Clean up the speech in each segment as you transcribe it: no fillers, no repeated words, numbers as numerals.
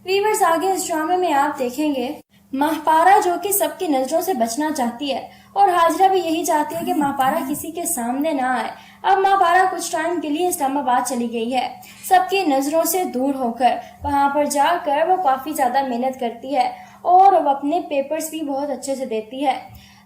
Viewers, आगे इस ड्रामे में आप देखेंगे महापारा जो कि सबकी नजरों से बचना चाहती है और हाजरा भी यही चाहती है कि महापारा किसी के सामने ना आए। अब महापारा कुछ टाइम के लिए इस्लामाबाद चली गई है, सबकी नजरों से दूर होकर। वहां पर जाकर वो काफी ज्यादा मेहनत करती है और वो अपने पेपर्स भी बहुत अच्छे से देती है।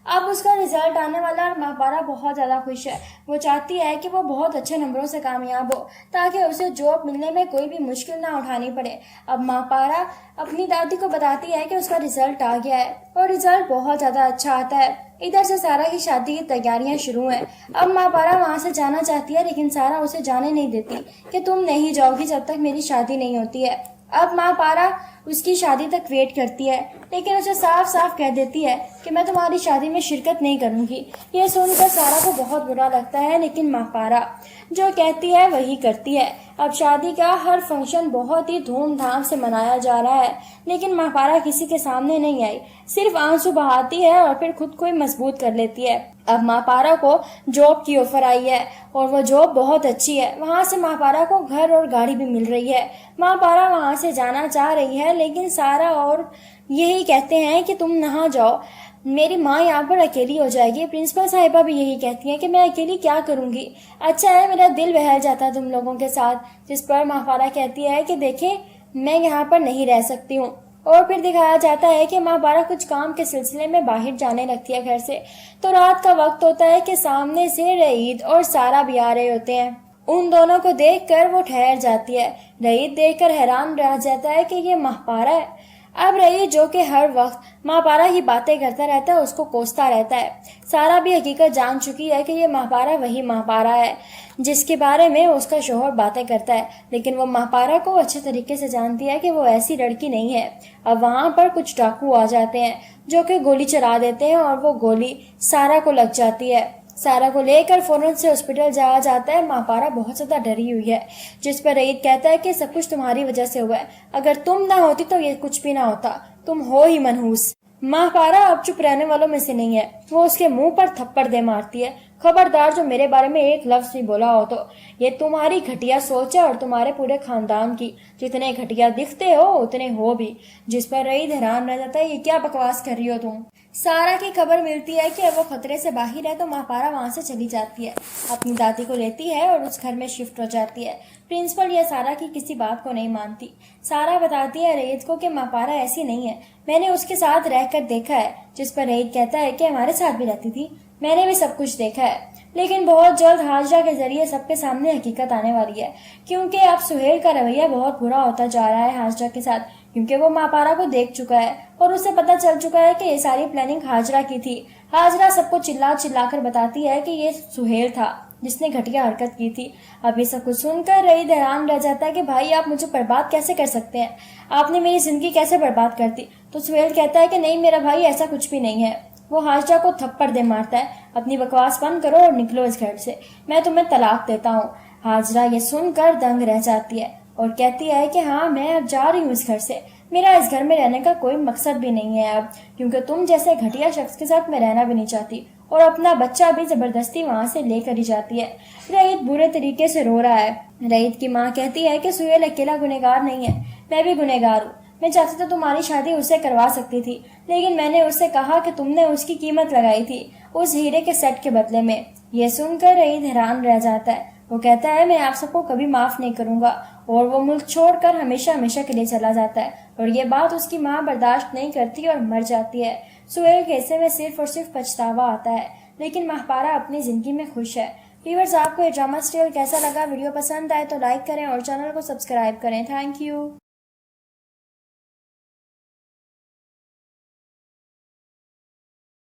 अब उसका रिजल्ट आने वाला है और महापारा बहुत ज़्यादा खुश है। वो चाहती है कि वो बहुत अच्छे नंबरों से कामयाब हो ताकि उसे जॉब मिलने में कोई भी मुश्किल ना उठानी पड़े। अब महापारा अपनी दादी को बताती है कि उसका रिजल्ट आ गया है और रिजल्ट बहुत ज़्यादा अच्छा आता है। इधर से सारा की शादी की तैयारियां शुरू हैं। अब महापारा वहां से जाना चाहती है लेकिन सारा उसे जाने नहीं देती कि तुम नहीं जाओगी जब तक मेरी शादी नहीं होती है। अब महापारा उसकी शादी तक वेट करती है लेकिन उसे साफ साफ कह देती है कि मैं तुम्हारी शादी में शिरकत नहीं करूंगी। यह सुनकर सारा को बहुत बुरा लगता है लेकिन महापारा जो कहती है वही करती है। अब शादी का हर फंक्शन बहुत ही धूमधाम से मनाया जा रहा है लेकिन महापारा किसी के सामने नहीं आई, सिर्फ आंसू बहाती है और फिर खुद को ही मजबूत कर लेती है। अब महापारा को जॉब की ऑफर आई है और वो जॉब बहुत अच्छी है। वहां से महापारा को घर और गाड़ी भी मिल रही है। महापारा वहां से जाना चाह रही है लेकिन सारा और यही कहते हैं कि तुम नहा जाओ, मेरी माँ यहाँ पर अकेली हो जाएगी। प्रिंसिपल साहिबा भी यही कहती हैं कि मैं अकेली क्या करूँगी, अच्छा है मेरा दिल बहल जाता है तुम लोगों के साथ। जिस पर महापारा कहती है कि देखें मैं यहाँ पर नहीं रह सकती हूँ। और फिर दिखाया जाता है कि महापारा कुछ काम के सिलसिले में बाहर जाने लगती है घर से। तो रात का वक्त होता है कि सामने से रईद और सारा भी आ रहे होते हैं। उन दोनों को देखकर वो ठहर जाती है। रईद देखकर हैरान रह जाता है कि ये महापारा है। अब रईद जो कि हर वक्त महापारा ही बातें करता रहता है उसको कोसता रहता है। सारा भी हकीकत जान चुकी है कि ये महापारा वही महापारा है जिसके बारे में उसका शोहर बातें करता है, लेकिन वो महापारा को अच्छे तरीके से जानती है कि वो ऐसी लड़की नहीं है। अब वहां पर कुछ डाकू आ जाते हैं जो कि गोली चला देते हैं और वो गोली सारा को लग जाती है। सारा को लेकर फौरन से हॉस्पिटल जाया जाता है। महापारा बहुत ज्यादा डरी हुई है, जिस पर रईद कहता है कि सब कुछ तुम्हारी वजह से हुआ है, अगर तुम ना होती तो ये कुछ भी ना होता, तुम हो ही मनहूस। महापारा अब चुप रहने वालों में से नहीं है, वो उसके मुंह पर थप्पड़ दे मारती है। खबरदार जो मेरे बारे में एक लफ्ज भी बोला हो तो ये तुम्हारी घटिया सोच है और तुम्हारे पूरे खानदान की, जितने घटिया दिखते हो उतने हो भी। जिस पर रईद हैरान रह जाता है, ये क्या बकवास कर रही हो तुम। सारा की खबर मिलती है कि अब वो खतरे से बाहर है तो महापारा वहां से चली जाती है, अपनी दादी को लेती है और उस घर में शिफ्ट हो जाती है। प्रिंसिपल यह सारा की किसी बात को नहीं मानती। सारा बताती है रईद को कि महापारा ऐसी नहीं है, मैंने उसके साथ रहकर देखा है। जिस पर रईद कहता है कि हमारे साथ भी रहती थी, मैंने भी सब कुछ देखा है। लेकिन बहुत जल्द हाजरा के जरिए सबके सामने हकीकत आने वाली है, क्योंकि अब सुहेल का रवैया बहुत बुरा होता जा रहा है हाजरा के साथ, क्योंकि वो महापारा को देख चुका है और उसे पता चल चुका है कि ये सारी प्लानिंग हाजरा की थी। हाजरा सबको चिल्ला चिल्ला कर बताती है कि ये सुहेल था जिसने घटिया हरकत की थी। अब ये सब कुछ सुनकर रईद हैरान रह जाता है कि भाई आप मुझे बर्बाद कैसे कर सकते हैं, आपने मेरी जिंदगी कैसे बर्बाद कर दी। तो सुहेल कहता है कि नहीं मेरा भाई, ऐसा कुछ भी नहीं है। वो हाजरा को थप्पड़ दे मारता है, अपनी बकवास बंद करो और निकलो इस घर से, मैं तुम्हें तलाक देता हूँ। हाजरा ये सुनकर दंग रह जाती है और कहती है कि हाँ मैं अब जा रही हूँ इस घर से, मेरा इस घर में रहने का कोई मकसद भी नहीं है अब, क्योंकि तुम जैसे घटिया शख्स के साथ मैं रहना भी नहीं चाहती। और अपना बच्चा भी जबरदस्ती वहां से लेकर ही जाती है। रईद बुरे तरीके से रो रहा है। रईद की माँ कहती है कि सुहेल अकेला गुनहगार नहीं है, मैं भी गुनहगार हूँ। मैं चाहती तो तुम्हारी शादी उससे करवा सकती थी, लेकिन मैंने उससे कहा कि तुमने उसकी कीमत लगाई थी उस हीरे के सेट के बदले में। यह सुनकर रईद हैरान रह जाता है। वो कहता है मैं आप सबको कभी माफ नहीं करूंगा, और वो मुल्क छोड़कर हमेशा हमेशा के लिए चला जाता है। और ये बात उसकी माँ बर्दाश्त नहीं करती और मर जाती है। सुहेल के हिस्से में सिर्फ और सिर्फ पछतावा आता है, लेकिन महापारा अपनी जिंदगी में खुश है। व्यूअर्स, आपको ये ड्रामा सीरियल कैसा लगा? वीडियो पसंद आए तो लाइक करें और चैनल को सब्सक्राइब करें। Thank you.